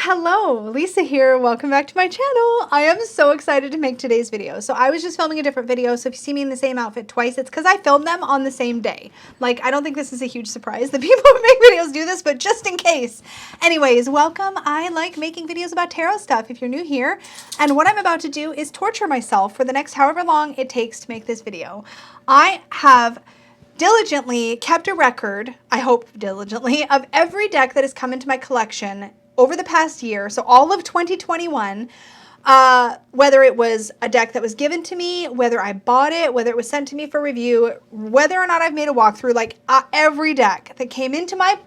Hello, Lisa here. Welcome back to my channel. I am so excited to make today's video. So I was just filming a different video, so if you see me in the same outfit twice, it's because I filmed them on the same day. Like, I don't think this is a huge surprise that people who make videos do this, but just in case. Anyways, welcome. I like making videos about tarot stuff if you're new here. And what I'm about to do is torture myself for the next however long it takes to make this video. I have diligently kept a record, I hope diligently, of every deck that has come into my collection over the past year, so all of 2021, whether it was a deck that was given to me, whether I bought it, whether it was sent to me for review, whether or not I've made a walkthrough, like every deck that came into my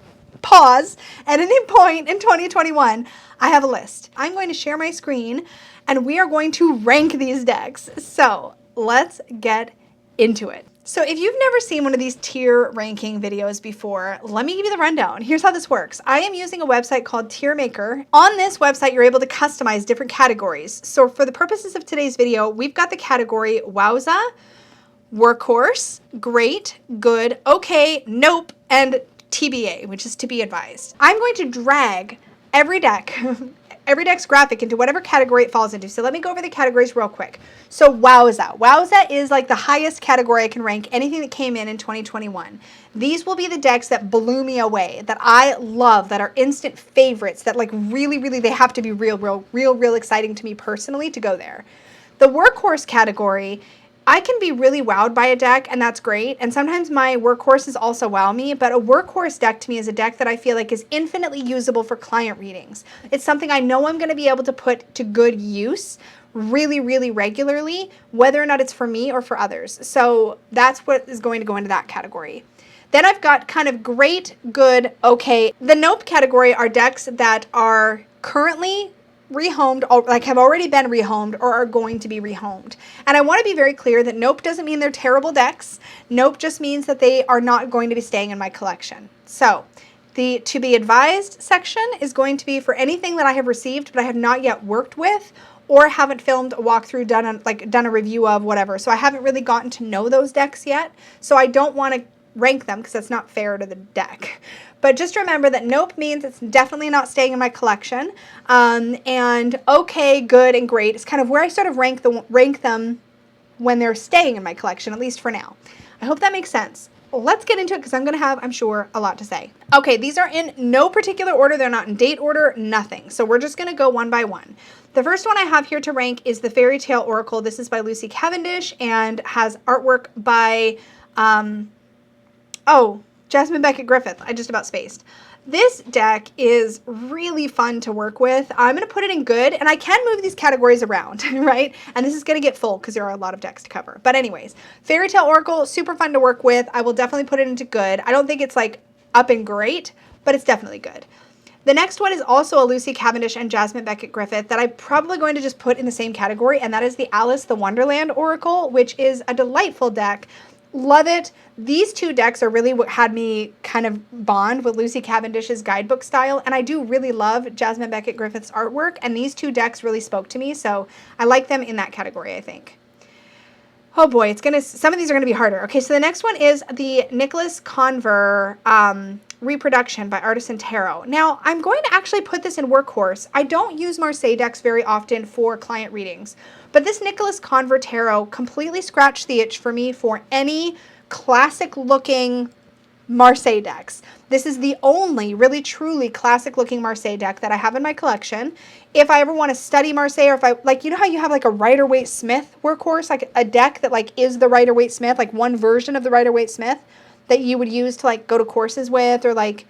paws at any point in 2021, I have a list. I'm going to share my screen and we are going to rank these decks. So let's get into it. So if you've never seen one of these tier ranking videos before, let me give you the rundown. Here's how this works. I am using a website called Tier Maker. On this website, you're able to customize different categories. So for the purposes of today's video, we've got the category Wowza, Workhorse, Great, Good, Okay, Nope, and TBA, which is to be advised. I'm going to drag every deck, every deck's graphic into whatever category it falls into. So let me go over the categories real quick. So Wowza. Wowza is like the highest category I can rank anything that came in 2021. These will be the decks that blew me away, that I love, that are instant favorites, that like really, they have to be real exciting to me personally to go there. The Workhorse category, I can be really wowed by a deck, and that's great. And sometimes my workhorses also wow me, but a workhorse deck to me is a deck that I feel like is infinitely usable for client readings. It's something I know I'm going to be able to put to good use really regularly, whether or not it's for me or for others. So that's what is going to go into that category. Then I've got kind of great, good, okay. The Nope category are decks that are currently rehomed, like have already been rehomed or are going to be rehomed. And I want to be very clear that Nope doesn't mean they're terrible decks. Nope just means that they are not going to be staying in my collection. So the to be advised section is going to be for anything that I have received but I have not yet worked with or haven't filmed a walkthrough, done a review of, whatever. So I haven't really gotten to know those decks yet. So I don't want to rank them because that's not fair to the deck. But just remember that Nope means it's definitely not staying in my collection. And okay, good, and great is kind of where I sort of rank them when they're staying in my collection, at least for now. I hope that makes sense. Let's get into it because I'm going to have, I'm sure, a lot to say. Okay, these are in no particular order. They're not in date order, nothing. So we're just going to go one by one. The first one I have here to rank is the Faerytale Oracle. This is by Lucy Cavendish and has artwork by, Jasmine Beckett Griffith. I just about spaced. This deck is really fun to work with. I'm going to put it in good, and I can move these categories around, right? And this is going to get full because there are a lot of decks to cover. But anyways, Faerytale Oracle, super fun to work with. I will definitely put it into good. I don't think it's like up and great, but it's definitely good. The next one is also a Lucy Cavendish and Jasmine Beckett Griffith that I'm probably going to just put in the same category, and that is the Alice the Wonderland Oracle, which is a delightful deck. Love it. These two decks are really what had me kind of bond with Lucy Cavendish's guidebook style, and I do really love Jasmine Beckett Griffith's artwork, and these two decks really spoke to me, so I like them in that category, I think. Oh boy, some of these are going to be harder. Okay, so the next one is the Nicolas Conver reproduction by Artisan Tarot. Now, I'm going to actually put this in Workhorse. I don't use Marseille decks very often for client readings, but this Nicolas Conver Tarot completely scratched the itch for me for any classic-looking Marseille decks. This is the only really truly classic-looking Marseille deck that I have in my collection. If I ever want to study Marseille, or if I, like, you know how you have like a Rider-Waite Smith Workhorse, like a deck that like is the Rider-Waite Smith, like one version of the Rider-Waite Smith that you would use to like go to courses with or like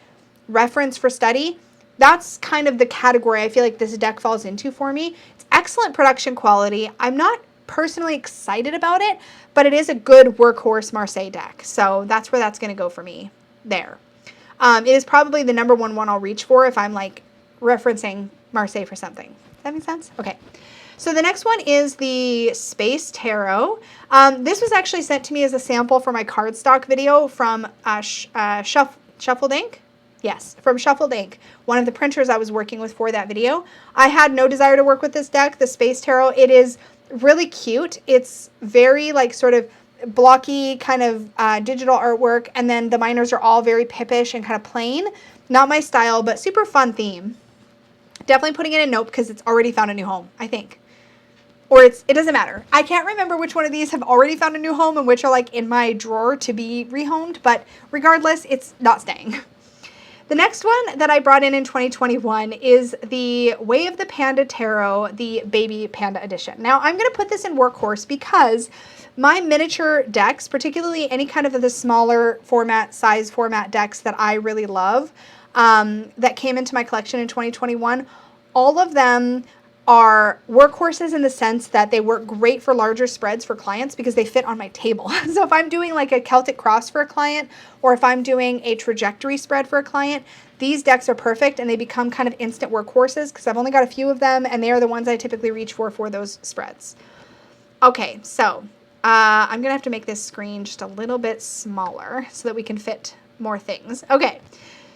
reference for study? That's kind of the category I feel like this deck falls into for me. It's excellent production quality. I'm not personally excited about it, but it is a good workhorse Marseille deck. So that's where that's going to go for me there. It is probably the number one I'll reach for if I'm like referencing Marseille for something. Does that make sense? Okay. So the next one is the Space Tarot. This was actually sent to me as a sample for my cardstock video from Shuffled Ink. Yes, from Shuffled Ink, one of the printers I was working with for that video. I had no desire to work with this deck, the Space Tarot. It is really cute. It's very like sort of blocky kind of digital artwork, and then the minors are all very pippish and kind of plain. Not my style, but super fun theme. Definitely putting it in nope because it's already found a new home, I think. Or it doesn't matter. I can't remember which one of these have already found a new home and which are like in my drawer to be rehomed, but regardless, it's not staying. The next one that I brought in 2021 is the Way of the Panda Tarot, the Baby Panda Edition. Now, I'm going to put this in Workhorse because my miniature decks, particularly any kind of the smaller size format decks that I really love, that came into my collection in 2021, all of them are workhorses in the sense that they work great for larger spreads for clients because they fit on my table. So if I'm doing like a Celtic cross for a client, or if I'm doing a trajectory spread for a client, these decks are perfect and they become kind of instant workhorses because I've only got a few of them and they are the ones I typically reach for those spreads. Okay, so I'm gonna have to make this screen just a little bit smaller so that we can fit more things. Okay,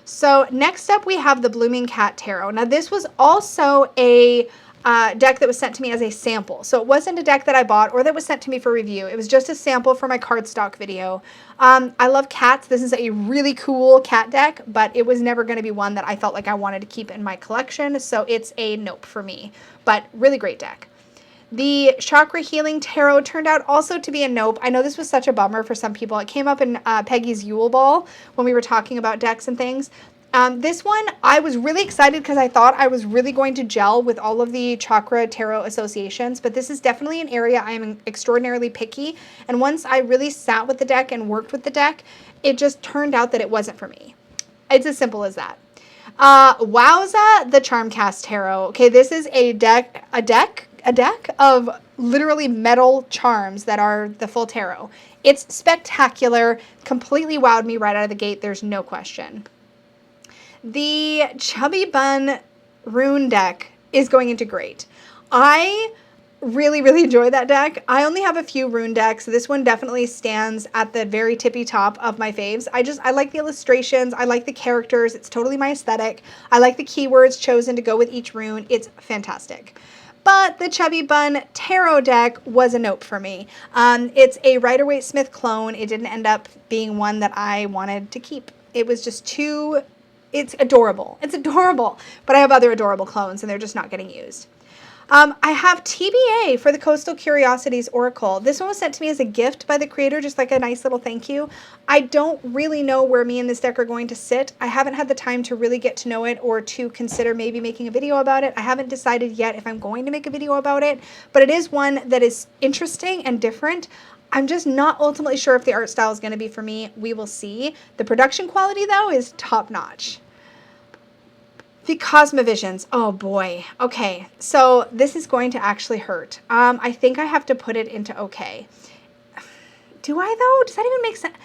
so next up we have the Blooming Cat Tarot. Now this was also a deck that was sent to me as a sample. So it wasn't a deck that I bought or that was sent to me for review. It was just a sample for my cardstock video. I love cats. This is a really cool cat deck, but it was never going to be one that I felt like I wanted to keep in my collection. So it's a nope for me, but really great deck. The Chakra Healing Tarot turned out also to be a nope. I know this was such a bummer for some people. It came up in Peggy's Yule Ball when we were talking about decks and things. This one, I was really excited because I thought I was really going to gel with all of the Chakra Tarot associations, but this is definitely an area I am extraordinarily picky. And once I really sat with the deck and worked with the deck, it just turned out that it wasn't for me. It's as simple as that. Wowza, the Charmcast Tarot. Okay, this is a deck of literally metal charms that are the full tarot. It's spectacular, completely wowed me right out of the gate, there's no question. The Chubby Bun Rune deck is going into great. I really, really enjoy that deck. I only have a few rune decks. This one definitely stands at the very tippy top of my faves. I like the illustrations. I like the characters. It's totally my aesthetic. I like the keywords chosen to go with each rune. It's fantastic. But the Chubby Bun Tarot deck was a nope for me. It's a Rider-Waite-Smith clone. It didn't end up being one that I wanted to keep. It was just too... It's adorable. It's adorable. But I have other adorable clones and they're just not getting used. I have TBA for the Coastal Curiosities Oracle. This one was sent to me as a gift by the creator, just like a nice little thank you. I don't really know where me and this deck are going to sit. I haven't had the time to really get to know it or to consider maybe making a video about it. I haven't decided yet if I'm going to make a video about it, but it is one that is interesting and different. I'm just not ultimately sure if the art style is going to be for me. We will see. The production quality, though, is top-notch. The Cosmo Visions. Oh, boy. Okay, so this is going to actually hurt. I think I have to put it into okay. Do I, though? Does that even make sense?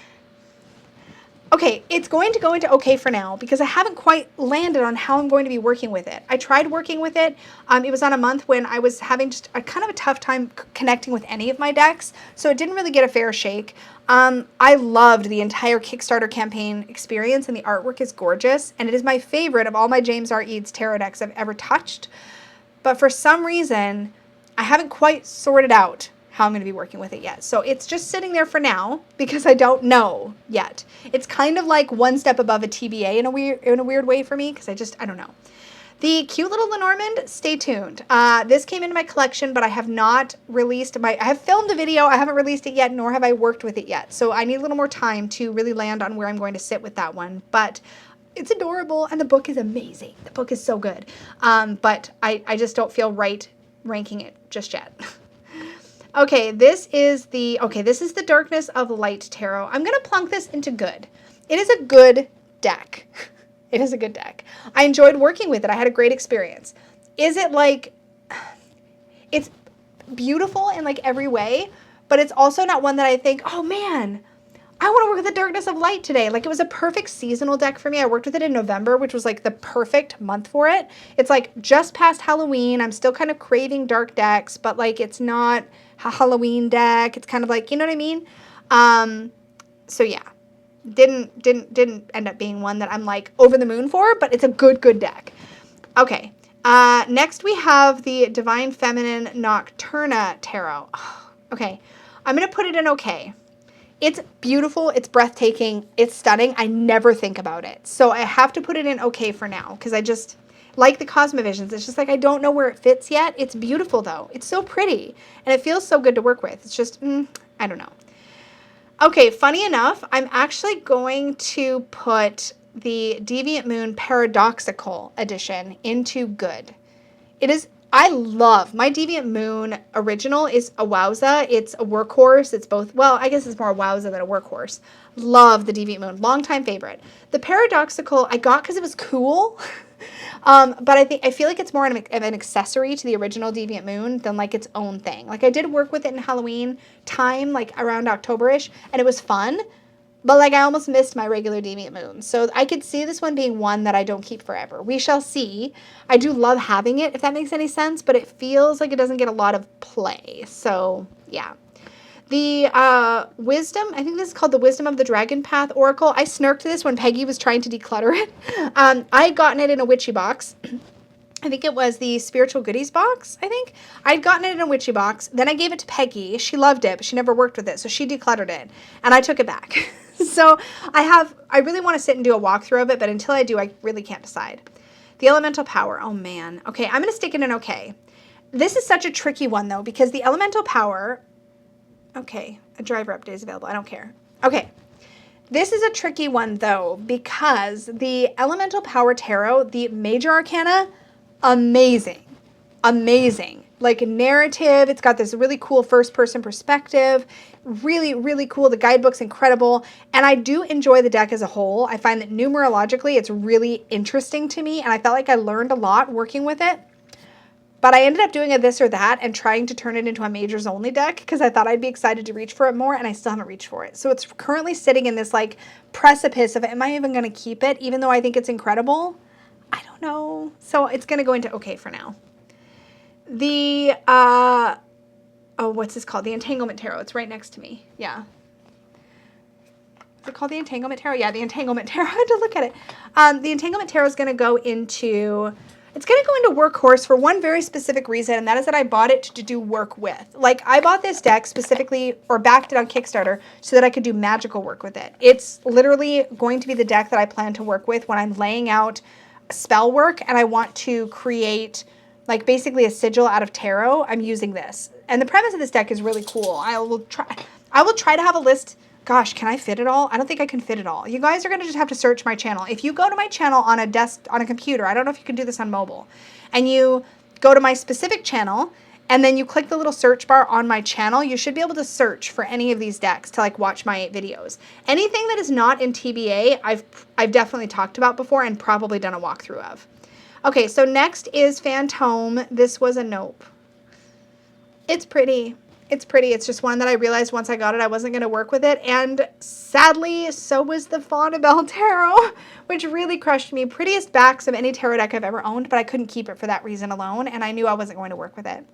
Okay, it's going to go into okay for now because I haven't quite landed on how I'm going to be working with it. I tried working with it. It was on a month when I was having just a kind of a tough time connecting with any of my decks, so it didn't really get a fair shake. I loved the entire Kickstarter campaign experience, and the artwork is gorgeous, and it is my favorite of all my James R. Eads tarot decks I've ever touched. But for some reason, I haven't quite sorted out how I'm going to be working with it yet. So it's just sitting there for now because I don't know yet. It's kind of like one step above a TBA in a weird way for me because I don't know. The cute little Lenormand, stay tuned. This came into my collection, but I have not released I have filmed a video, I haven't released it yet, nor have I worked with it yet. So I need a little more time to really land on where I'm going to sit with that one. But it's adorable and the book is amazing. The book is so good. But I just don't feel right ranking it just yet. Okay, this is the Darkness of Light Tarot. I'm going to plunk this into good. It is a good deck. It is a good deck. I enjoyed working with it. I had a great experience. Is it like, it's beautiful in like every way, but it's also not one that I think, oh man, I want to work with the Darkness of Light today. Like it was a perfect seasonal deck for me. I worked with it in November, which was like the perfect month for it. It's like just past Halloween. I'm still kind of craving dark decks, but like it's not a Halloween deck. It's kind of like, you know what I mean? So yeah, didn't end up being one that I'm like over the moon for, but it's a good deck. Okay. Next we have the Divine Feminine Nocturna Tarot. Okay. I'm going to put it in okay. It's beautiful. It's breathtaking. It's stunning. I never think about it. So I have to put it in okay for now because like the Cosmo Visions. It's just like, I don't know where it fits yet. It's beautiful though. It's so pretty and it feels so good to work with. It's just, I don't know. Okay, funny enough, I'm actually going to put the Deviant Moon Paradoxical edition into good. It is, I love, my Deviant Moon original is a wowza. It's a workhorse. It's both, well, I guess it's more a wowza than a workhorse. Love the Deviant Moon, longtime favorite. The Paradoxical I got because it was cool. But I feel like it's more of an accessory to the original Deviant Moon than like its own thing. Like I did work with it in Halloween time, like around October-ish, and it was fun. But like I almost missed my regular Deviant Moon. So I could see this one being one that I don't keep forever. We shall see. I do love having it, if that makes any sense, but it feels like it doesn't get a lot of play. So yeah. The Wisdom, I think this is called the Wisdom of the Dragon Path Oracle. I snarked this when Peggy was trying to declutter it. I had gotten it in a witchy box. I think it was the Spiritual Goodies box, I think. I'd gotten it in a witchy box. Then I gave it to Peggy. She loved it, but she never worked with it, so she decluttered it. And I took it back. So I really want to sit and do a walkthrough of it, but until I do, I really can't decide. The Elemental Power, oh man. Okay, I'm going to stick it in okay. This is such a tricky one, though, because the Elemental Power... Okay, a driver update is available. I don't care. Okay, this is a tricky one, though, because the Elemental Power Tarot, the Major Arcana, amazing. Amazing. Like narrative, it's got this really cool first-person perspective. Really, really cool. The guidebook's incredible. And I do enjoy the deck as a whole. I find that numerologically, it's really interesting to me, and I felt like I learned a lot working with it. But I ended up doing a this or that and trying to turn it into a majors only deck because I thought I'd be excited to reach for it more, and I still haven't reached for it. So it's currently sitting in this like precipice of, am I even going to keep it even though I think it's incredible? I don't know. So it's going to go into okay for now. The, oh, what's this called? The Entanglement Tarot. It's right next to me. Yeah. Is it called the Entanglement Tarot? Yeah, the Entanglement Tarot. I had to look at it. The Entanglement Tarot is going to go into... It's going to go into Workhorse for one very specific reason, and that is that I bought it to do work with. Like, I bought this deck specifically, or backed it on Kickstarter, so that I could do magical work with it. It's literally going to be the deck that I plan to work with when I'm laying out spell work, and I want to create, like, basically a sigil out of tarot. I'm using this. And the premise of this deck is really cool. I will try to have a list... Gosh, can I fit it all? I don't think I can fit it all. You guys are going to just have to search my channel. If you go to my channel on a computer, I don't know if you can do this on mobile, and you go to my specific channel, and then you click the little search bar on my channel, you should be able to search for any of these decks to like watch my videos. Anything that is not in TBA, I've definitely talked about before and probably done a walkthrough of. Okay, so next is Fantome. This was a nope. It's pretty. It's pretty. It's just one that I realized once I got it, I wasn't going to work with it. And sadly, so was the Faerytale Tarot, which really crushed me. Prettiest backs of any tarot deck I've ever owned, but I couldn't keep it for that reason alone. And I knew I wasn't going to work with it.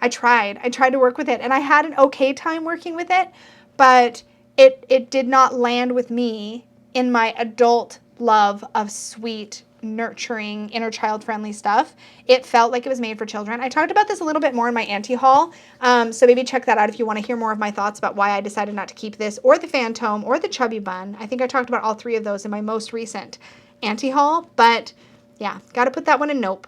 I tried to work with it, and I had an okay time working with it, but it did not land with me in my adult love of sweet, nurturing, inner child friendly stuff. It felt like it was made for children. I talked about this a little bit more in my anti-haul, so maybe check that out if you want to hear more of my thoughts about why I decided not to keep this, or the Fantome, or the Chubby Bun. I think I talked about all three of those in my most recent anti-haul, but yeah, got to put that one in nope.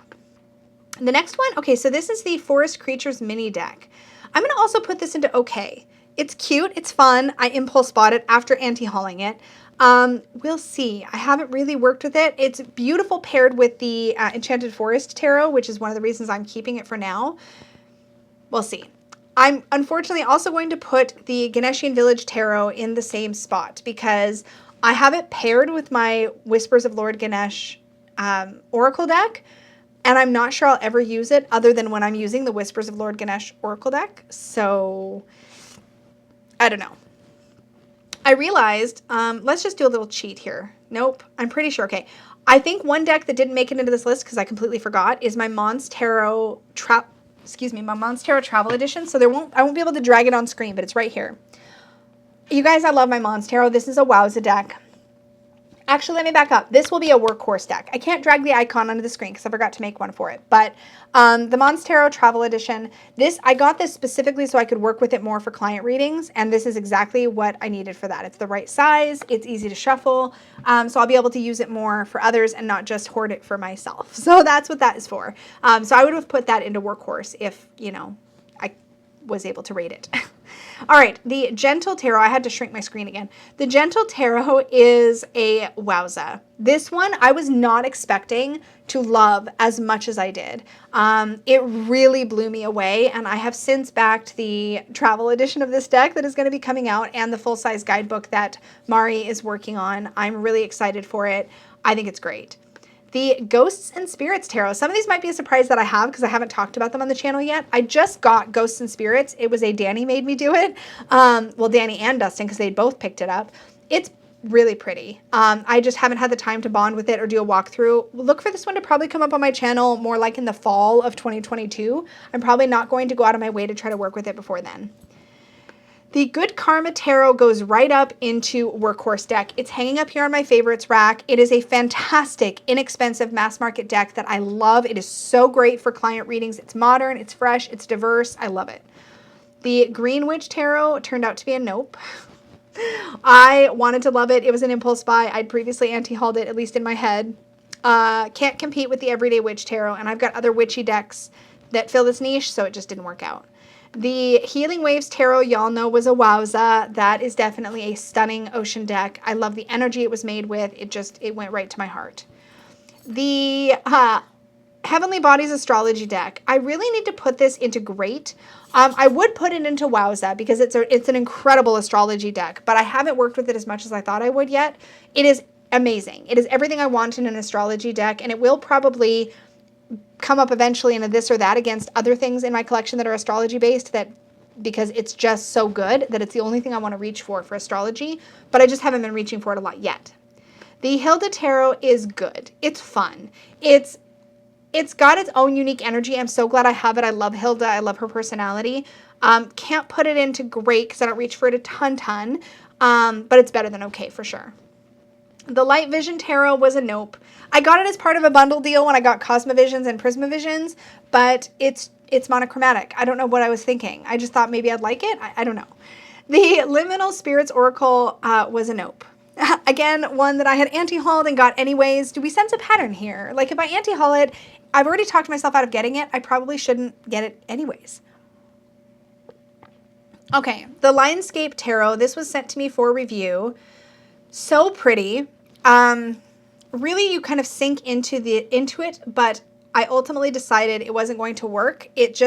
The next one, okay, so this is the Forest Creatures mini deck. I'm going to also put this into okay. It's cute, it's fun. I impulse bought it after anti-hauling it. We'll see. I haven't really worked with it. It's beautiful paired with the Enchanted Forest Tarot, which is one of the reasons I'm keeping it for now. We'll see. I'm unfortunately also going to put the Ganeshian Village Tarot in the same spot because I have it paired with my Whispers of Lord Ganesh Oracle deck, and I'm not sure I'll ever use it other than when I'm using the Whispers of Lord Ganesh Oracle deck. So, I don't know. I realized, let's just do a little cheat here. Nope, I'm pretty sure. Okay, I think one deck that didn't make it into this list because I completely forgot is my Monstero Travel Edition. So I won't be able to drag it on screen, but it's right here. You guys, I love my Monstero. This is a wowza deck. Actually, let me back up. This will be a workhorse deck. I can't drag the icon onto the screen because I forgot to make one for it. But the Monstero Travel Edition, I got this specifically so I could work with it more for client readings. And this is exactly what I needed for that. It's the right size. It's easy to shuffle. So I'll be able to use it more for others and not just hoard it for myself. So that's what that is for. So I would have put that into workhorse if, you know, I was able to rate it. All right, the Gentle Tarot, I had to shrink my screen again. The Gentle Tarot is a wowza. This one I was not expecting to love as much as I did. It really blew me away, and I have since backed the travel edition of this deck that is going to be coming out and the full-size guidebook that Mari is working on. I'm really excited for it. I think it's great. The Ghosts and Spirits Tarot. Some of these might be a surprise that I have because I haven't talked about them on the channel yet. I just got Ghosts and Spirits. It was Danny made me do it. Well, Danny and Dustin, because they both picked it up. It's really pretty. I just haven't had the time to bond with it or do a walkthrough. Look for this one to probably come up on my channel more like in the fall of 2022. I'm probably not going to go out of my way to try to work with it before then. The Good Karma Tarot goes right up into Workhorse deck. It's hanging up here on my favorites rack. It is a fantastic, inexpensive mass market deck that I love. It is so great for client readings. It's modern, it's fresh, it's diverse. I love it. The Green Witch Tarot turned out to be a nope. I wanted to love it. It was an impulse buy. I'd previously anti-hauled it, at least in my head. Can't compete with the Everyday Witch Tarot, and I've got other witchy decks that fill this niche, so it just didn't work out. The Healing Waves Tarot, y'all know, was a wowza. That is definitely a stunning ocean deck. I love the energy it was made with. It went right to my heart. The Heavenly Bodies Astrology deck. I really need to put this into great. I would put it into wowza because it's an incredible astrology deck, but I haven't worked with it as much as I thought I would yet. It is amazing. It is everything I want in an astrology deck, and it will probably come up eventually in a this or that against other things in my collection that are astrology based, because it's just so good that it's the only thing I want to reach for astrology, but I just haven't been reaching for it a lot yet. The Hilda Tarot is good. It's fun. It's got its own unique energy. I'm so glad I have it. I love Hilda. I love her personality. Can't put it into great because I don't reach for it a ton, but it's better than okay for sure. The Light Vision Tarot was a nope. I got it as part of a bundle deal when I got Cosmo Visions and Prisma Visions, but it's monochromatic. I don't know what I was thinking. I just thought maybe I'd like it. I don't know. The Liminal Spirits Oracle was a nope. Again, one that I had anti-hauled and got anyways. Do we sense a pattern here? Like if I anti-haul it, I've already talked myself out of getting it. I probably shouldn't get it anyways. Okay, the Lionscape Tarot. This was sent to me for review. So pretty. Really, you kind of sink into it, but I ultimately decided it wasn't going to work. It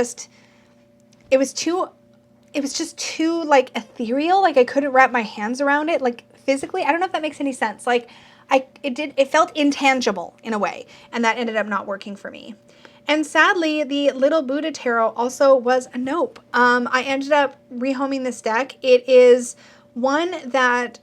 was just too like ethereal. Like I couldn't wrap my hands around it. Like physically, I don't know if that makes any sense. Like it felt intangible in a way, and that ended up not working for me. And sadly, the Little Buddha Tarot also was a nope. I ended up rehoming this deck. It is one that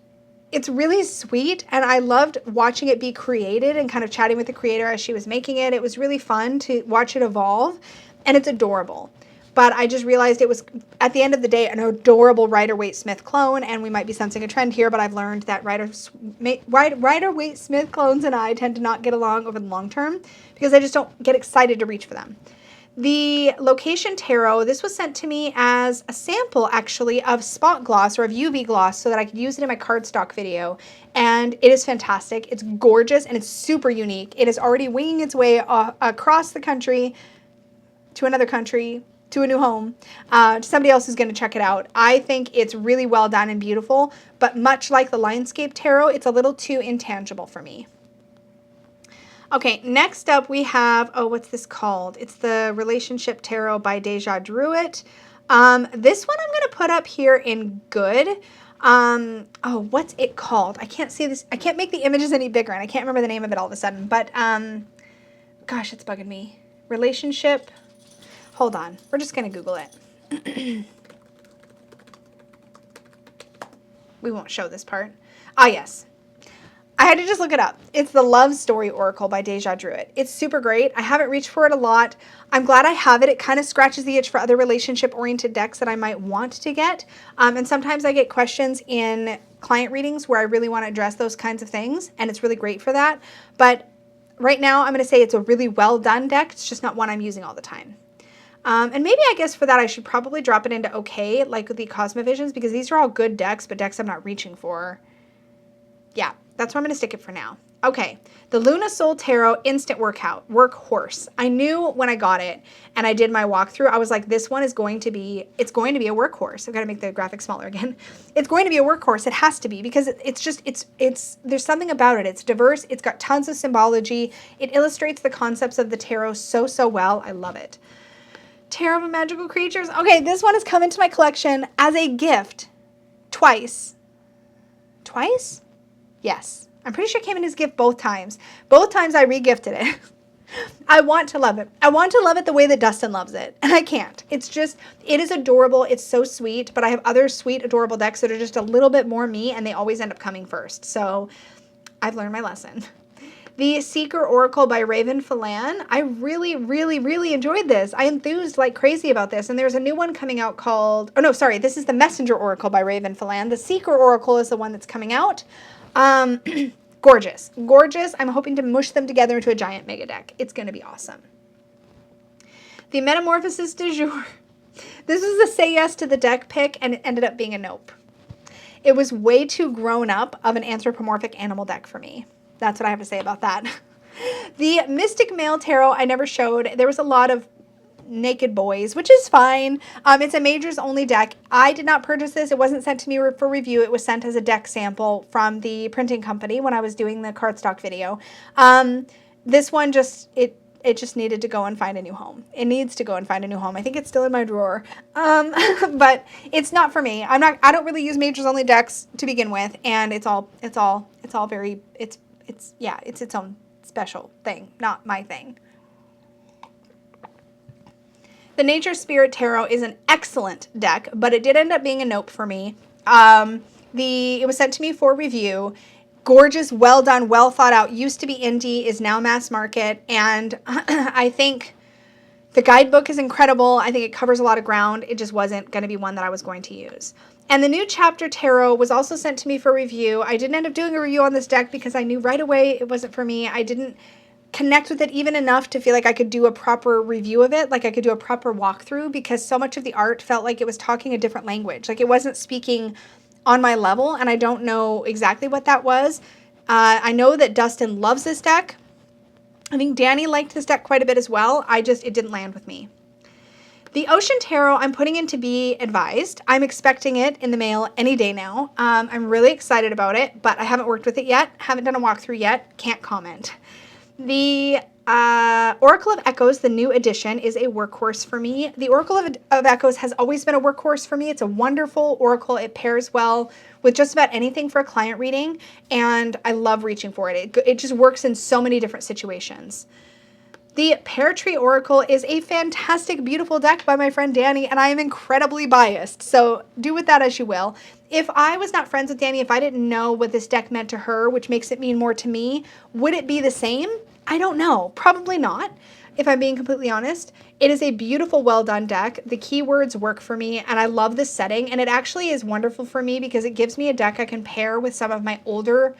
it's really sweet, and I loved watching it be created and kind of chatting with the creator as she was making it. It was really fun to watch it evolve, and it's adorable. But I just realized it was, at the end of the day, an adorable Rider-Waite Smith clone, and we might be sensing a trend here, but I've learned that Rider-Waite Smith clones and I tend to not get along over the long term because I just don't get excited to reach for them. The Location Tarot, this was sent to me as a sample, actually, of spot gloss or of UV gloss so that I could use it in my cardstock video. And it is fantastic. It's gorgeous and it's super unique. It is already winging its way across the country to another country, to a new home, to somebody else who's going to check it out. I think it's really well done and beautiful, but much like the Lionscape Tarot, it's a little too intangible for me. Okay, next up we have, what's this called? It's the Relationship Tarot by Deja Druid. This one I'm going to put up here in good. What's it called? I can't see this. I can't make the images any bigger, and I can't remember the name of it all of a sudden. But, gosh, it's bugging me. Relationship. Hold on. We're just going to Google it. We won't show this part. Ah, yes. I had to just look it up. It's the Love Story Oracle by Deja Druid. It's super great. I haven't reached for it a lot. I'm glad I have it. It kind of scratches the itch for other relationship-oriented decks that I might want to get. And sometimes I get questions in client readings where I really want to address those kinds of things, and it's really great for that. But right now, I'm going to say it's a really well-done deck. It's just not one I'm using all the time. And maybe I guess for that, I should probably drop it into okay, like with the Cosmo Visions, because these are all good decks, but decks I'm not reaching for. Yeah, that's where I'm going to stick it for now. Okay, the Luna Soul Tarot Instant Workhorse. I knew when I got it and I did my walkthrough, I was like, this one is going to be, it's going to be a workhorse. I've got to make the graphic smaller again. It's going to be a workhorse. It has to be, because there's something about it. It's diverse. It's got tons of symbology. It illustrates the concepts of the tarot so well. I love it. Tarot of Magical Creatures. Okay, this one has come into my collection as a gift twice. Twice? Yes. I'm pretty sure it came in as gift both times. Both times I re-gifted it. I want to love it. I want to love it the way that Dustin loves it, and I can't. It's just, it is adorable. It's so sweet, but I have other sweet, adorable decks that are just a little bit more me, and they always end up coming first. So I've learned my lesson. The Seeker Oracle by Raven Phelan. I really enjoyed this. I enthused like crazy about this. And there's a new one coming out called, oh no, sorry, this is the Messenger Oracle by Raven Phelan. The Seeker Oracle is the one that's coming out. Gorgeous. Gorgeous. I'm hoping to mush them together into a giant mega deck. It's going to be awesome. The Metamorphosis Du Jour. This was a say yes to the deck pick, and it ended up being a nope. It was way too grown up of an anthropomorphic animal deck for me. That's what I have to say about that. The Mystic Male Tarot I never showed. There was a lot of naked boys, which is fine. It's a majors only deck. I did not purchase this. It wasn't sent to me for review. It was sent as a deck sample from the printing company when I was doing the cardstock video. This one just, it just needed to go and find a new home. It needs to go and find a new home. I think it's still in my drawer. But it's not for me. I don't really use majors only decks to begin with, and it's all very, it's its own special thing, not my thing. The Nature Spirit Tarot is an excellent deck, but it did end up being a nope for me. It was sent to me for review. Gorgeous, well done, well thought out. Used to be indie, is now mass market, and I think the guidebook is incredible. I think it covers a lot of ground. It just wasn't going to be one that I was going to use. And the New Chapter Tarot was also sent to me for review. I didn't end up doing a review on this deck because I knew right away it wasn't for me. I didn't connect with it even enough to feel like I could do a proper review of it, like I could do a proper walkthrough, because so much of the art felt like it was talking a different language. Like it wasn't speaking on my level, and I don't know exactly what that was. I know that Dustin loves this deck. I think Danny liked this deck quite a bit as well. It didn't land with me. The Ocean Tarot I'm putting in to be advised. I'm expecting it in the mail any day now. I'm really excited about it, but I haven't worked with it yet. Haven't done a walkthrough yet. Can't comment. The Oracle of Echoes, the new edition, is a workhorse for me. The Oracle of Echoes has always been a workhorse for me. It's a wonderful oracle. It pairs well with just about anything for a client reading, and I love reaching for it. It just works in so many different situations. The Pear Tree Oracle is a fantastic, beautiful deck by my friend Danny, and I am incredibly biased, so do with that as you will. If I was not friends with Danny, if I didn't know what this deck meant to her, which makes it mean more to me, would it be the same? I don't know. Probably not, if I'm being completely honest. It is a beautiful, well-done deck. The keywords work for me, and I love this setting, and it actually is wonderful for me because it gives me a deck I can pair with some of my older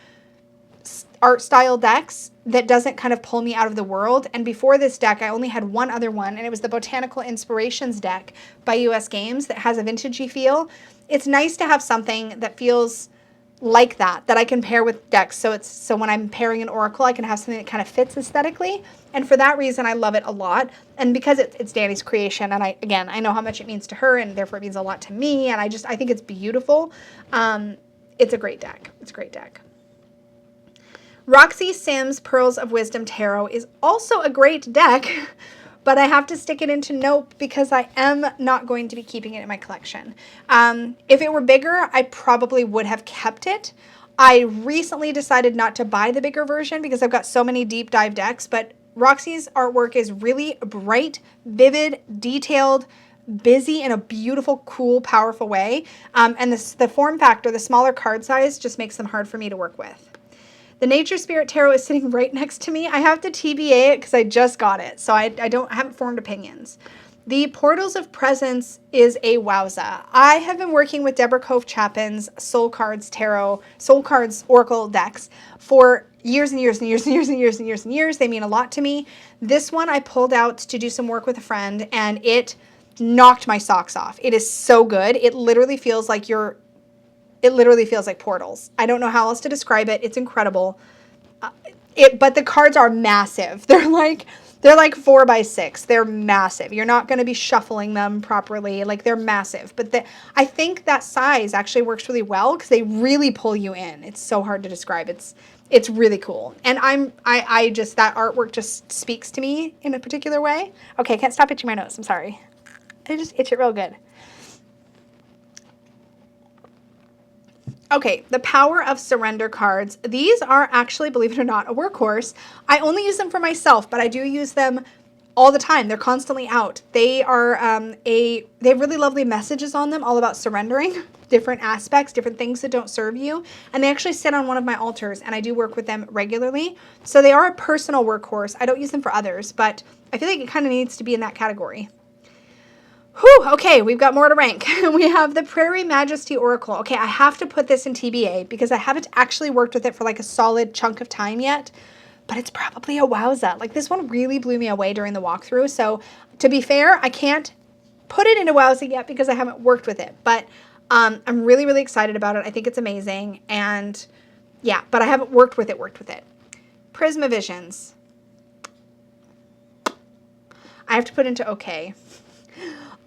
art style decks that doesn't kind of pull me out of the world. And before this deck, I only had one other one, and it was the Botanical Inspirations deck by US Games that has a vintagey feel. It's nice to have something that feels like that I can pair with decks. So when I'm pairing an oracle, I can have something that kind of fits aesthetically. And for that reason, I love it a lot. And because it's Danny's creation, and I know how much it means to her, and therefore it means a lot to me. And I think it's beautiful. It's a great deck. It's a great deck. Roxy Sims Pearls of Wisdom Tarot is also a great deck, but I have to stick it into nope because I am not going to be keeping it in my collection. If it were bigger, I probably would have kept it. I recently decided not to buy the bigger version because I've got so many deep dive decks, but Roxy's artwork is really bright, vivid, detailed, busy in a beautiful, cool, powerful way. And the form factor, the smaller card size, just makes them hard for me to work with. The Nature Spirit Tarot is sitting right next to me. I have to TBA it because I just got it, so I haven't formed opinions. The Portals of Presence is a wowza. I have been working with Deborah Cove Chapin's Soul Cards Oracle decks for years and years and years and years and years and years and years. They mean a lot to me. This one I pulled out to do some work with a friend, and it knocked my socks off. It is so good. It literally feels like portals. I don't know how else to describe it. It's incredible. But the cards are massive. They're like 4x6. They're massive. You're not going to be shuffling them properly. Like, they're massive. But I think that size actually works really well because they really pull you in. It's so hard to describe. It's really cool. And I just, that artwork just speaks to me in a particular way. Okay, I can't stop itching my nose. I'm sorry. I just itch it real good. Okay, the Power of Surrender cards. These are actually, believe it or not, a workhorse. I only use them for myself, but I do use them all the time. They're constantly out. They are they have really lovely messages on them all about surrendering different aspects, different things that don't serve you. And they actually sit on one of my altars, and I do work with them regularly. So they are a personal workhorse. I don't use them for others, but I feel like it kind of needs to be in that category. Whew, okay, we've got more to rank. We have the Prairie Majesty Oracle. Okay, I have to put this in TBA because I haven't actually worked with it for like a solid chunk of time yet, but it's probably a wowza. Like, this one really blew me away during the walkthrough. So to be fair, I can't put it into wowza yet because I haven't worked with it, but I'm really, really excited about it. I think it's amazing. And yeah, but I haven't worked with it. Prisma Visions. I have to put into okay.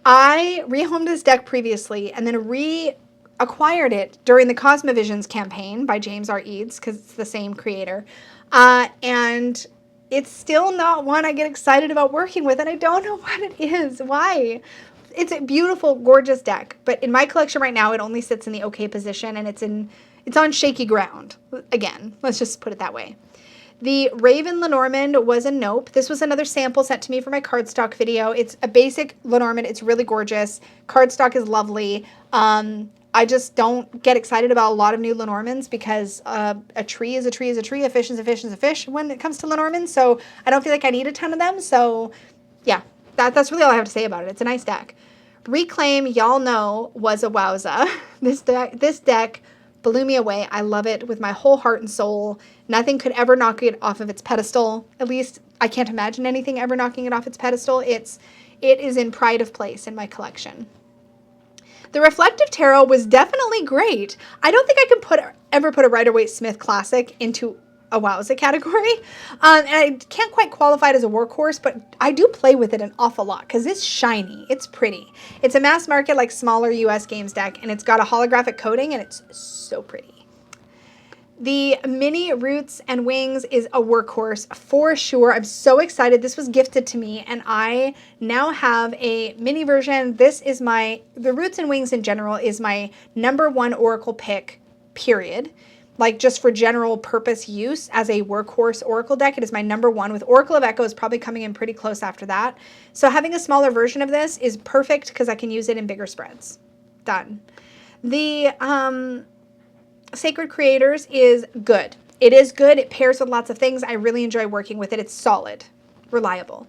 I rehomed this deck previously and then reacquired it during the Cosmo Visions campaign by James R. Eads because it's the same creator. And it's still not one I get excited about working with, and I don't know what it is. Why? It's a beautiful, gorgeous deck, but in my collection right now, it only sits in the okay position, and it's on shaky ground. Again, let's just put it that way. The Raven Lenormand was a nope. This was another sample sent to me for my cardstock video. It's a basic Lenormand. It's really gorgeous. Cardstock is lovely. I just don't get excited about a lot of new Lenormands because a tree is a tree is a tree, a fish is a fish is a fish when it comes to Lenormand. So I don't feel like I need a ton of them. So yeah, that's really all I have to say about it. It's a nice deck. Reclaim, y'all know, was a wowza. This deck blew me away. I love it with my whole heart and soul. Nothing could ever knock it off of its pedestal. At least I can't imagine anything ever knocking it off its pedestal. It is in pride of place in my collection. The Reflective Tarot was definitely great. I don't think I can ever put a Rider-Waite-Smith classic into a wowza category. And I can't quite qualify it as a workhorse, but I do play with it an awful lot because it's shiny. It's pretty. It's a mass market, like, smaller US games deck, and it's got a holographic coating, and it's so pretty. The Mini Roots and Wings is a workhorse for sure. I'm so excited. This was gifted to me, and I now have a mini version. This is the Roots and Wings in general is my #1 Oracle pick, period. Like, just for general purpose use as a workhorse Oracle deck, it is my #1, with Oracle of Echoes probably coming in pretty close after that. So having a smaller version of this is perfect because I can use it in bigger spreads. Done. The Sacred Creators is good. It is good. It pairs with lots of things. I really enjoy working with it. It's solid, reliable.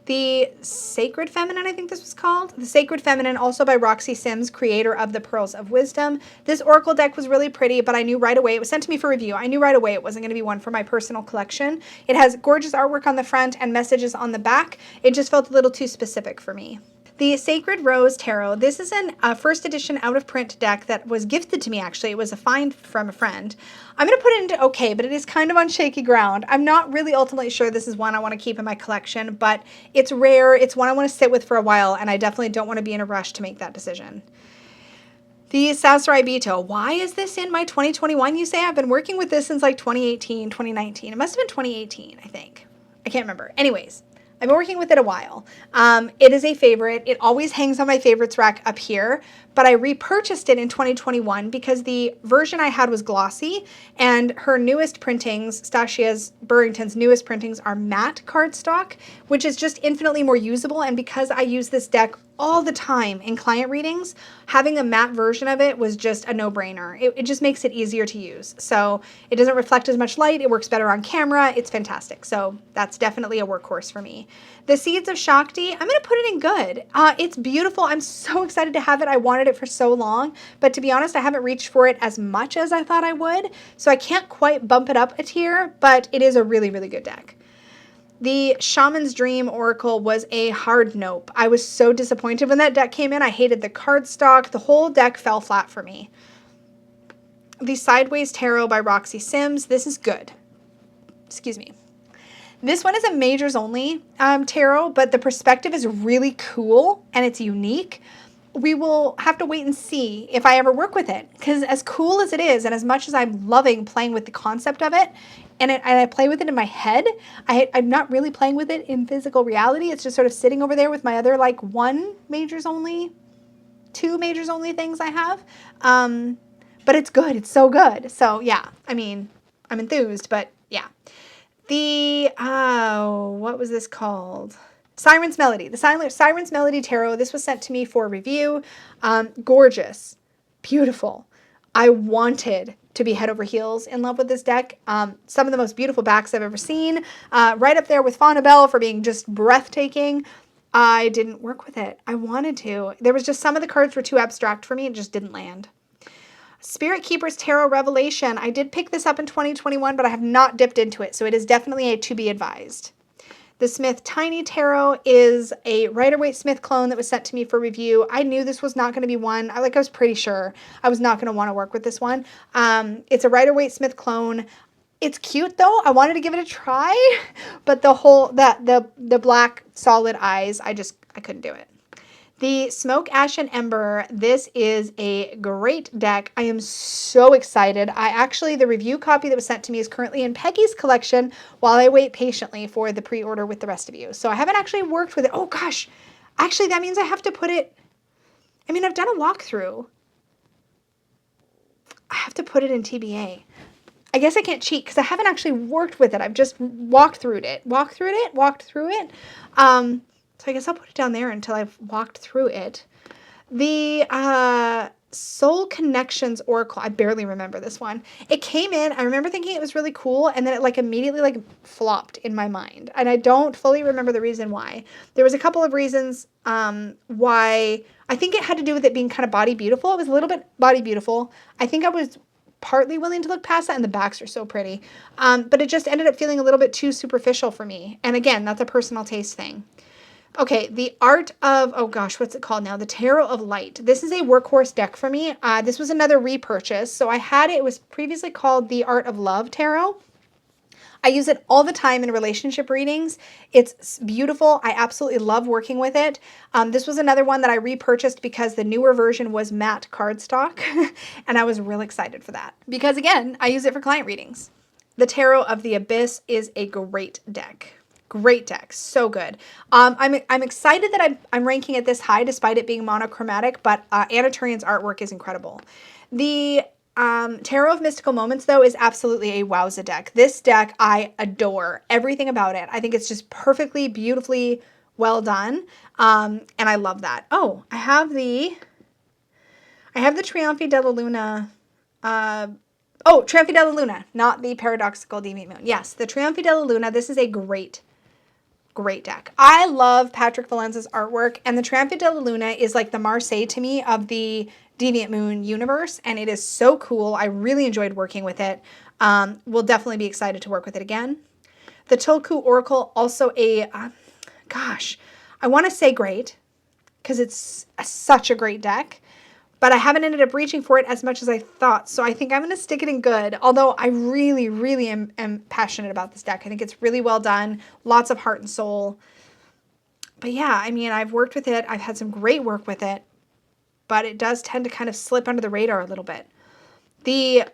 The Sacred Feminine, I think this was called. The Sacred Feminine, also by Roxy Sims, creator of the Pearls of Wisdom. This Oracle deck was really pretty, but I knew right away, it was sent to me for review. I knew right away it wasn't going to be one for my personal collection. It has gorgeous artwork on the front and messages on the back. It just felt a little too specific for me. The Sacred Rose Tarot. This is a first edition out of print deck that was gifted to me, actually. It was a find from a friend. I'm going to put it into okay, but it is kind of on shaky ground. I'm not really ultimately sure this is one I want to keep in my collection, but it's rare. It's one I want to sit with for a while, and I definitely don't want to be in a rush to make that decision. The Salsa Ibito. Why is this in my 2021, you say? I've been working with this since like 2018, 2019. It must have been 2018, I think. I can't remember. Anyways. I've been working with it a while. It is a favorite. It always hangs on my favorites rack up here, but I repurchased it in 2021 because the version I had was glossy, and her newest printings, Stasia Burrington's newest printings, are matte cardstock, which is just infinitely more usable, and because I use this deck all the time in client readings. Having a matte version of it was just a no-brainer. It just makes it easier to use. So it doesn't reflect as much light. It works better on camera. It's fantastic. So that's definitely a workhorse for me. The Seeds of Shakti, I'm going to put it in good. It's beautiful. I'm so excited to have it. I wanted it for so long, but to be honest, I haven't reached for it as much as I thought I would. So I can't quite bump it up a tier, but it is a really, really good deck. The Shaman's Dream Oracle was a hard nope. I was so disappointed when that deck came in. I hated the cardstock. The whole deck fell flat for me. The Sidewayz Tarot by Roxy Sims. This is good. Excuse me. This one is a majors only tarot, but the perspective is really cool and it's unique. We will have to wait and see if I ever work with it, because as cool as it is and as much as I'm loving playing with the concept of it, and I play with it in my head, I'm not really playing with it in physical reality. It's just sort of sitting over there with my other like two majors only things I have. But it's good. It's so good. So yeah, I mean, I'm enthused, but yeah. The, what was this called? Siren's Melody. The Siren's Melody Tarot. This was sent to me for review. Gorgeous. Beautiful. I wanted to be head over heels in love with this deck. Some of the most beautiful backs I've ever seen. Right up there with Faunabelle for being just breathtaking. I didn't work with it. I wanted to. There was just some of the cards were too abstract for me. It just didn't land. Spirit Keeper's Tarot Revelation. I did pick this up in 2021, but I have not dipped into it, so it is definitely a to be advised. The Smith Tiny Tarot is a Rider-Waite Smith clone that was sent to me for review. I knew this was not going to be one. I was pretty sure I was not going to want to work with this one. It's a Rider-Waite Smith clone. It's cute though. I wanted to give it a try, but the black solid eyes, I couldn't do it. The Smoke, Ash, and Ember. This is a great deck. I am so excited. The review copy that was sent to me is currently in Peggy's collection while I wait patiently for the pre-order with the rest of you. So I haven't actually worked with it. Oh gosh. Actually, that means I have to put it, I've done a walkthrough. I have to put it in TBA. I guess I can't cheat because I haven't actually worked with it. I've just walked through it. So I guess I'll put it down there until I've walked through it. The Soul Connections Oracle. I barely remember this one. It came in. I remember thinking it was really cool, and then it immediately flopped in my mind. And I don't fully remember the reason why. There was a couple of reasons why. I think it had to do with it being kind of body beautiful. It was a little bit body beautiful. I think I was partly willing to look past that, and the backs are so pretty. But it just ended up feeling a little bit too superficial for me. And again, that's a personal taste thing. Okay, the Art of, oh gosh, what's it called now? The Tarot of Light. This is a workhorse deck for me. This was another repurchase. So I had it was previously called the Art of Love Tarot. I use it all the time in relationship readings. It's beautiful. I absolutely love working with it. This was another one that I repurchased because the newer version was matte cardstock. And I was real excited for that. Because again, I use it for client readings. The Tarot of the Abyss is a great deck. Great deck. So good. I'm excited that I'm ranking it this high despite it being monochromatic, but Anna Turian's artwork is incredible. The Tarot of Mystical Moments, though, is absolutely a wowza deck. This deck, I adore everything about it. I think it's just perfectly, beautifully well done, and I love that. Oh, I have the Trionfi della Luna. Trionfi della Luna, not the Paradoxical Deviant Moon. Yes, the Trionfi della Luna. This is a great deck. I love Patrick Valenza's artwork, and the Trionfi della Luna is like the Marseille to me of the Deviant Moon universe, and it is so cool. I really enjoyed working with it. We'll definitely be excited to work with it again. The Tulku Oracle, also a, I want to say great, because it's such a great deck, but I haven't ended up reaching for it as much as I thought, so I think I'm going to stick it in good, although I really, really am passionate about this deck. I think it's really well done, lots of heart and soul. But yeah, I've worked with it. I've had some great work with it, but it does tend to kind of slip under the radar a little bit. The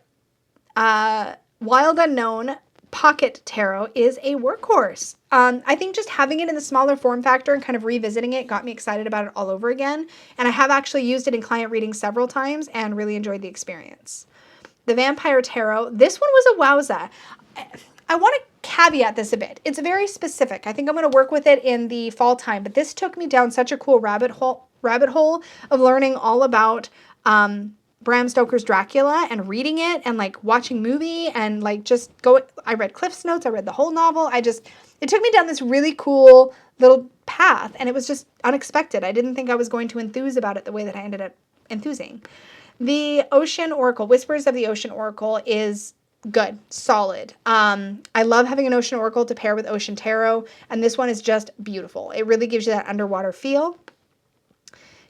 Wild Unknown Pocket Tarot is a workhorse. I think just having it in the smaller form factor and kind of revisiting it got me excited about it all over again. And I have actually used it in client readings several times and really enjoyed the experience. The Vampire Tarot. This one was a wowza. I want to caveat this a bit. It's very specific. I think I'm going to work with it in the fall time, but this took me down such a cool rabbit hole. rabbit hole of learning all about Bram Stoker's Dracula and reading it and like watching movie and like just go. I read Cliff's Notes. I read the whole novel. It took me down this really cool little path, and it was just unexpected. I didn't think I was going to enthuse about it the way that I ended up enthusing. The Ocean Oracle, Whispers of the Ocean Oracle, is good, solid. I love having an Ocean Oracle to pair with Ocean Tarot, and this one is just beautiful. It really gives you that underwater feel.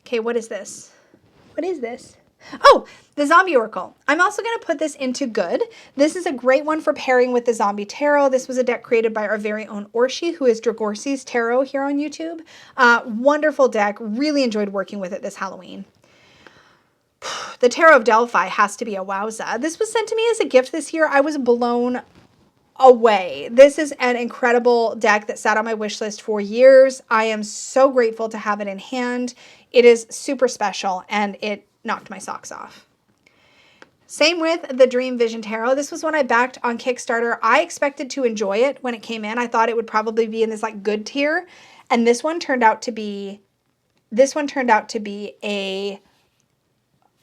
Okay, what is this? What is this? Oh, the Zombie Oracle. I'm also going to put this into good. This is a great one for pairing with the Zombie Tarot. This was a deck created by our very own Orshi, who is Dragorsi's Tarot here on YouTube. Wonderful deck. Really enjoyed working with it this Halloween. The Tarot of Delphi has to be a wowza. This was sent to me as a gift this year. I was blown away. This is an incredible deck that sat on my wish list for years. I am so grateful to have it in hand. It is super special, and it knocked my socks off. Same with the Dream Vision Tarot. This was one I backed on Kickstarter. I expected to enjoy it when it came in. I thought it would probably be in this like good tier, and this one turned out to be a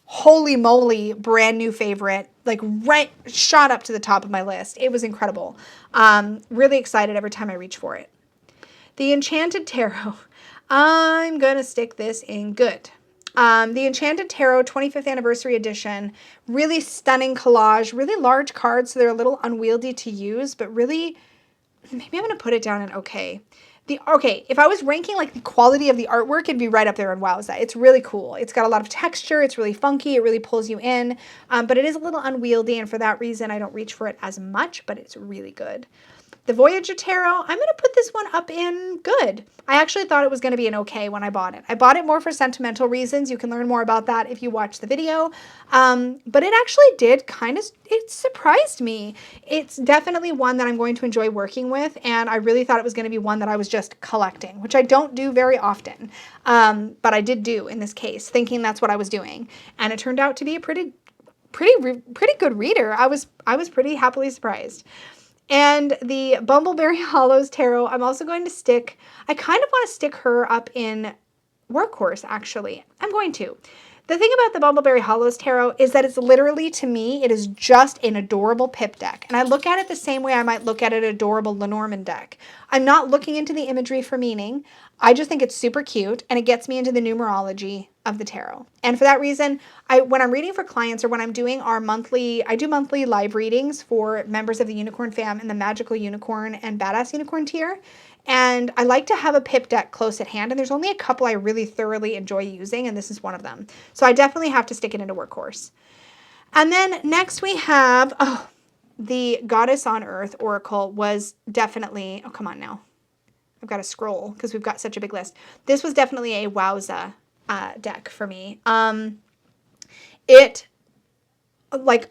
holy moly brand new favorite, like right shot up to the top of my list. It was incredible. Really excited every time I reach for it. The Enchanted Tarot. I'm gonna stick this in good. The Enchanted Tarot 25th Anniversary Edition, really stunning collage, really large cards, so they're a little unwieldy to use, but really, maybe I'm going to put it down in okay. Okay, if I was ranking like the quality of the artwork, it'd be right up there in wowza. It's really cool. It's got a lot of texture. It's really funky. It really pulls you in, but it is a little unwieldy, and for that reason, I don't reach for it as much, but it's really good. The Voyager Tarot, I'm going to put this one up in good. I actually thought it was going to be an okay when I bought it. I bought it more for sentimental reasons. You can learn more about that if you watch the video. But it actually did it surprised me. It's definitely one that I'm going to enjoy working with, and I really thought it was going to be one that I was just collecting, which I don't do very often. But I did do in this case, thinking that's what I was doing. And it turned out to be a pretty good reader. I was pretty happily surprised. And the Bumbleberry Hollows Tarot, I'm also going to stick, I kind of want to stick her up in Workhorse, actually. I'm going to. The thing about the Bumbleberry Hollows Tarot is that it's literally, to me, it is just an adorable pip deck. And I look at it the same way I might look at an adorable Lenormand deck. I'm not looking into the imagery for meaning. I just think it's super cute, and it gets me into the numerology of the tarot. And for that reason, when I'm reading for clients or when I'm doing I do monthly live readings for members of the Unicorn Fam in the Magical Unicorn and Badass Unicorn tier. And I like to have a pip deck close at hand, and there's only a couple I really thoroughly enjoy using, and this is one of them. So I definitely have to stick it into Workhorse. And then next we have, the Goddess on Earth Oracle was definitely, oh, come on now. I've got to scroll because we've got such a big list. This was definitely a wowza deck for me. I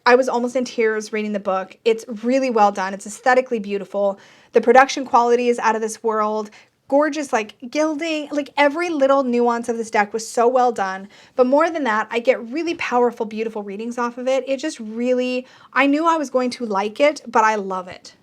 was almost in tears reading the book. It's really well done. It's aesthetically beautiful. The production quality is out of this world. Gorgeous, like gilding, like every little nuance of this deck was so well done. But more than that, I get really powerful, beautiful readings off of it. It just really, I knew I was going to like it, but I love it.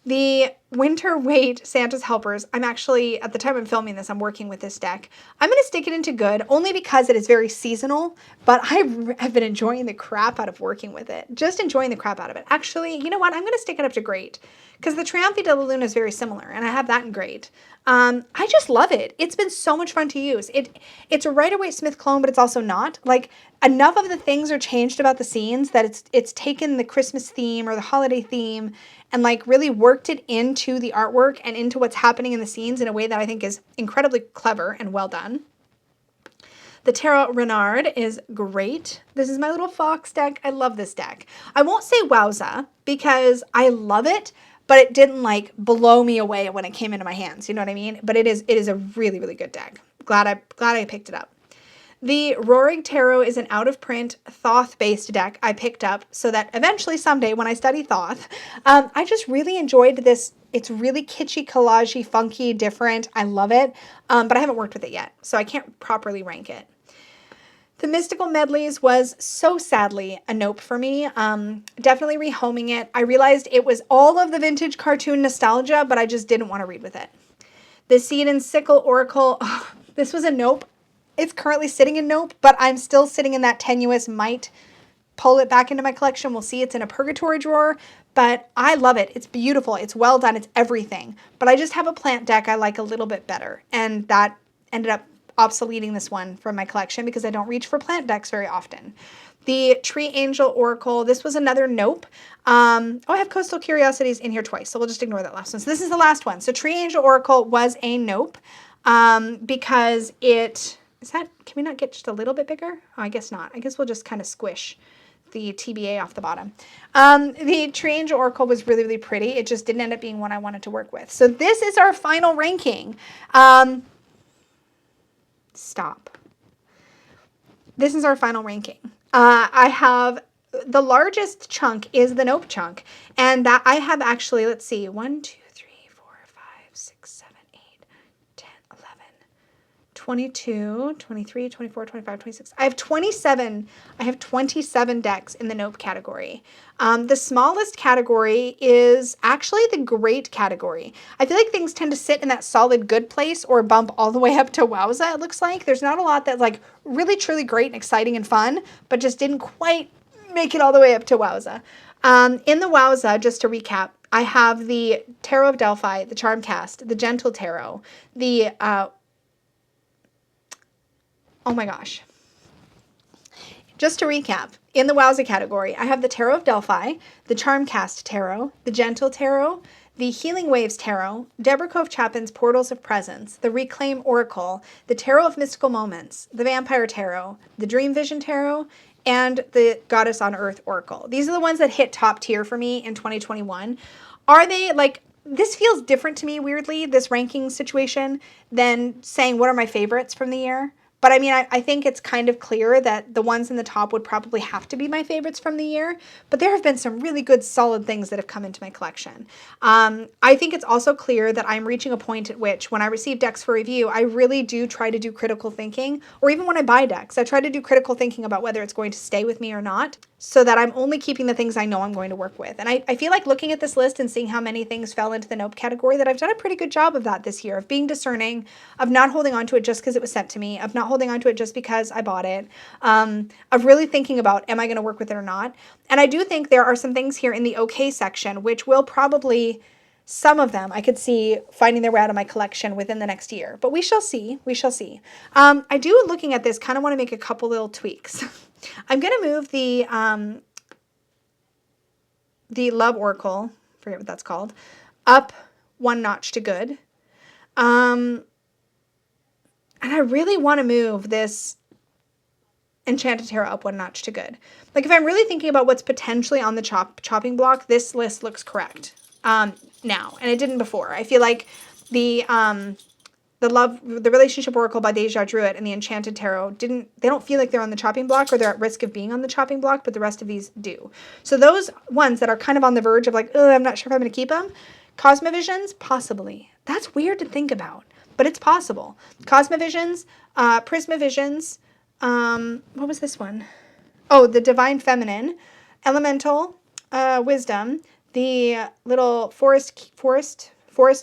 The Winter-Waite Santa's Helpers, I'm actually, at the time I'm filming this, I'm working with this deck. I'm going to stick it into good, only because it is very seasonal, but I've been enjoying the crap out of working with it. Just enjoying the crap out of it. Actually, you know what? I'm going to stick it up to great, because the Triumphi de la Luna is very similar, and I have that in great. I just love it. It's been so much fun to use. It's a Rider-Waite-Smith clone, but it's also not. Like, enough of the things are changed about the scenes that it's taken the Christmas theme or the holiday theme and like really worked it into the artwork and into what's happening in the scenes in a way that I think is incredibly clever and well done. The Tarot Renard is great. This is my little fox deck. I love this deck. I won't say wowza because I love it, but it didn't like blow me away when it came into my hands. You know what I mean? But it is a really, really good deck. Glad I picked it up. The Roaring Tarot is an out-of-print Thoth-based deck I picked up so that eventually someday when I study Thoth, I just really enjoyed this. It's really kitschy, collagey, funky, different. I love it, but I haven't worked with it yet, so I can't properly rank it. The Mystical Medleys was so sadly a nope for me. Definitely rehoming it. I realized it was all of the vintage cartoon nostalgia, but I just didn't want to read with it. The Seed and Sickle Oracle, this was a nope. it's currently sitting in Nope, but I'm still sitting in that tenuous might pull it back into my collection. We'll see. It's in a purgatory drawer, but I love it. It's beautiful. It's well done. It's everything. But I just have a plant deck I like a little bit better, and that ended up obsoleting this one from my collection because I don't reach for plant decks very often. The Tree Angel Oracle. This was another Nope. I have Coastal Curiosities in here twice, so we'll just ignore that last one. So this is the last one. So Tree Angel Oracle was a Nope because it... can we not get just a little bit bigger? Oh, I guess not. I guess we'll just kind of squish the TBA off the bottom. The Tree Angel Oracle was really, really pretty. It just didn't end up being one I wanted to work with. So this is our final ranking. Stop. This is our final ranking. I have the largest chunk is the Nope chunk. And that I have actually, let's see, 1, 2, 3, 4, 5, 6, 7, 8, 10, 11, 22, 23, 24, 25, 26. I have 27. I have 27 decks in the Nope category. The smallest category is actually the great category. I feel like things tend to sit in that solid good place or bump all the way up to wowza, it looks like. There's not a lot that's like really, truly great and exciting and fun, but just didn't quite make it all the way up to wowza. In the wowza, just to recap, I have the Tarot of Delphi, the Charmcast, the Gentle Tarot, the... oh my gosh. Just to recap, in the Wowza category, I have the Tarot of Delphi, the Charmcast Tarot, the Gentle Tarot, the Healing Waves Tarot, Deborah Cove Chapin's Portals of Presence, the Reclaim Oracle, the Tarot of Mystical Moments, the Vampire Tarot, the Dream Vision Tarot, and the Goddess on Earth Oracle. These are the ones that hit top tier for me in 2021. Are they like... This feels different to me, weirdly, this ranking situation, than saying what are my favorites from the year. But I mean, I think it's kind of clear that the ones in the top would probably have to be my favorites from the year. But there have been some really good, solid things that have come into my collection. I think it's also clear that I'm reaching a point at which when I receive decks for review, I really do try to do critical thinking. Or even when I buy decks, I try to do critical thinking about whether it's going to stay with me or not, so that I'm only keeping the things I know I'm going to work with. And I feel like looking at this list and seeing how many things fell into the Nope category, that I've done a pretty good job of that this year, of being discerning, of not holding on to it just because it was sent to me, of not holding on to it just because I bought it, of really thinking about, am I going to work with it or not? And I do think there are some things here in the okay section, which will probably, some of them I could see finding their way out of my collection within the next year. But we shall see. We shall see. I do, looking at this, kind of want to make a couple little tweaks. I'm going to move the Love Oracle, forget what that's called, up one notch to good. And I really want to move this Enchanted Tarot up one notch to good. Like, if I'm really thinking about what's potentially on the chopping block, this list looks correct now, and it didn't before. I feel like the Relationship Oracle by Deja drew it, and the Enchanted Tarot they don't feel like they're on the chopping block, or they're at risk of being on the chopping block, but the rest of these do. So those ones that are kind of on the verge of like, oh, I'm not sure if I'm going to keep them. Cosmo Visions, possibly. That's weird to think about, but it's possible. Cosmo Visions, Prisma Visions, what was this one? Oh, the Divine Feminine, Elemental, Wisdom, the little Forest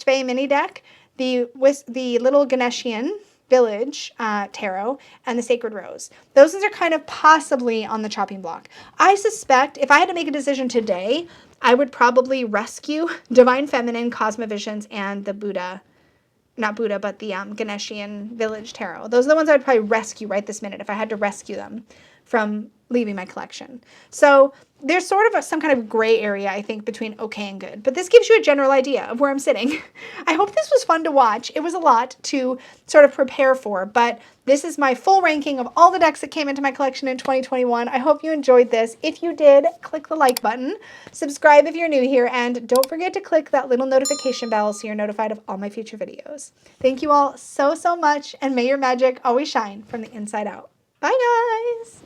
Fae mini deck, the little Ganeshian Village Tarot, and the Sacred Rose. Those are kind of possibly on the chopping block. I suspect if I had to make a decision today, I would probably rescue Divine Feminine, Cosmo Visions, and the not Buddha, but the Ganeshian Village Tarot. Those are the ones I would probably rescue right this minute if I had to rescue them from leaving my collection. So there's sort of some kind of gray area, I think, between okay and good. But this gives you a general idea of where I'm sitting. I hope this was fun to watch. It was a lot to sort of prepare for, but this is my full ranking of all the decks that came into my collection in 2021. I hope you enjoyed this. If you did, click the like button, subscribe if you're new here, and don't forget to click that little notification bell so you're notified of all my future videos. Thank you all so, so much, and may your magic always shine from the inside out. Bye, guys!